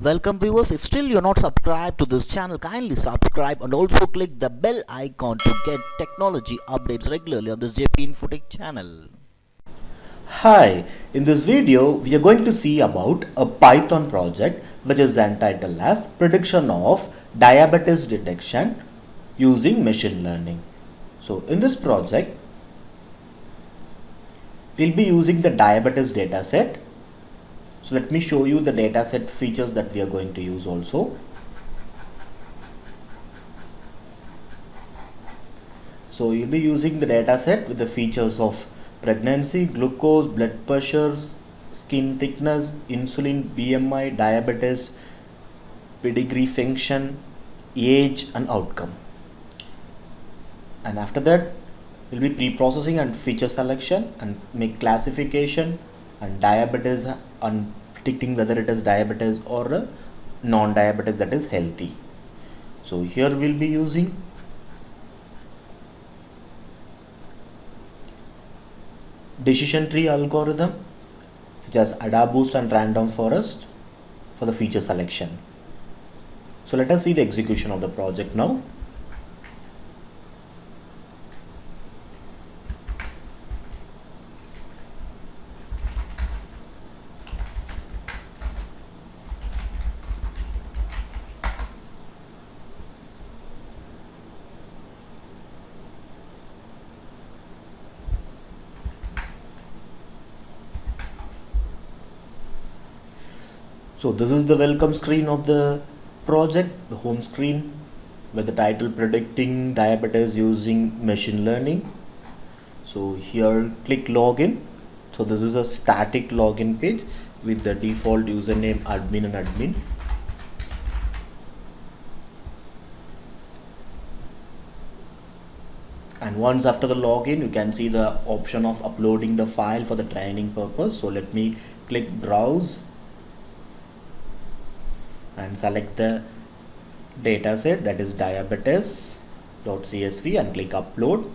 Welcome viewers, if still you're not subscribed to this channel, kindly subscribe and also click the bell icon to get technology updates regularly on this JP Infotech channel. Hi, in this video we are going to see about a Python project which is entitled as prediction of diabetes detection using machine learning. So in this project we'll be using the diabetes dataset. So let me show you the dataset features that we are going to use also. So you'll be using the dataset with the features of pregnancy, glucose, blood pressure, skin thickness, insulin, BMI, diabetes, pedigree function, age and outcome. And after that will be pre-processing and feature selection and make classification and diabetes and predicting whether it is diabetes or a non-diabetes, that is healthy. So here we'll be using decision tree algorithm such as AdaBoost and random forest for the feature selection. So let us see the execution of the project now. So this is the welcome screen of the project, the home screen with the title predicting diabetes using machine learning. So here click login. So this is a static login page with the default username admin and admin. And once after the login you can see the option of uploading the file for the training purpose. So let me click browse and select the dataset, that is diabetes.csv, and click upload.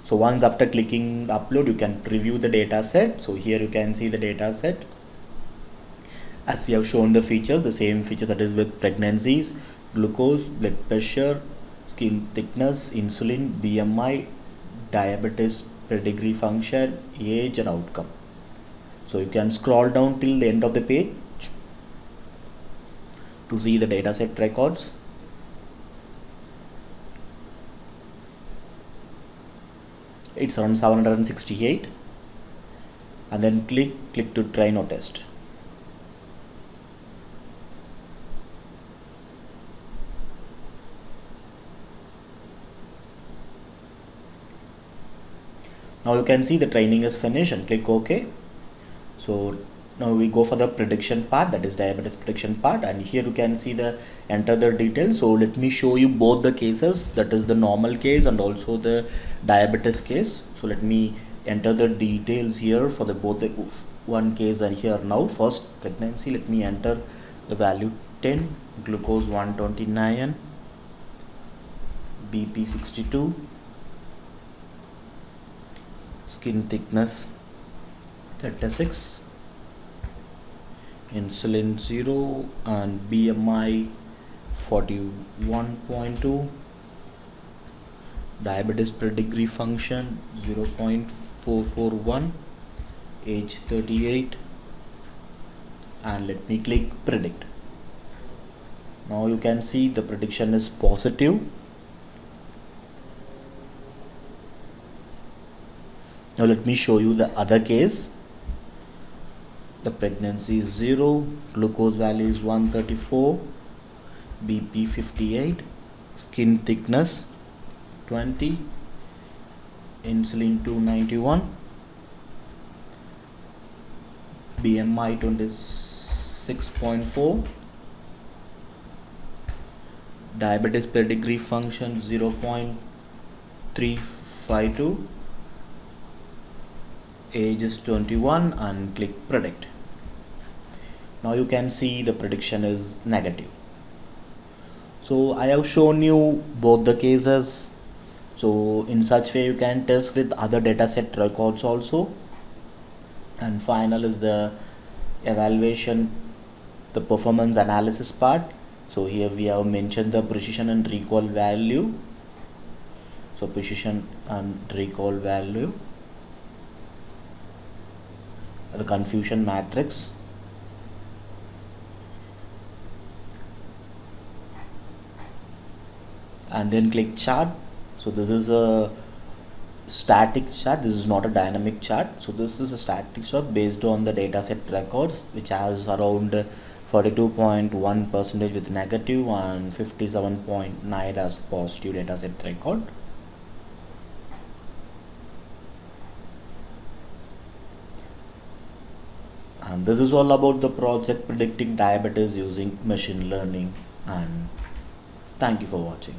So once after clicking upload you can preview the dataset. So here you can see the dataset as we have shown the feature, the same feature, that is with pregnancies, glucose, blood pressure, skin thickness, insulin, BMI, diabetes, pedigree function, age and outcome. So you can scroll down till the end of the page to see the dataset records. It's around 768, and then click to train or test. Now you can see the training is finished and click OK. So now we go for the prediction part, that is diabetes prediction part, and here you can see the enter the details. So let me show you both the cases, that is the normal case and also the diabetes case. So let me enter the details here for the both the one case and here. Now first pregnancy, let me enter the value 10, glucose 129, BP 62, skin thickness 36, insulin 0 and BMI 41.2, diabetes pedigree function 0.441, age 38, and let me click predict. Now you can see the prediction is positive. Now let me show you the other case. The pregnancy is 0, glucose value is 134, BP 58, skin thickness 20, insulin 291, BMI 26.4, diabetes pedigree function 0.352, age is 21, and click predict. Now you can see the prediction is negative. So I have shown you both the cases. So in such way you can test with other dataset records also. And final is the evaluation the performance analysis part. So here we have mentioned the precision and recall value. So precision and recall value, the confusion matrix, and then click chart. So this is a static chart, this is not a dynamic chart. So this is a static chart based on the dataset records, which has around 42.1% with negative and 57.9 as positive dataset record. And this is all about the project predicting diabetes using machine learning, and thank you for watching.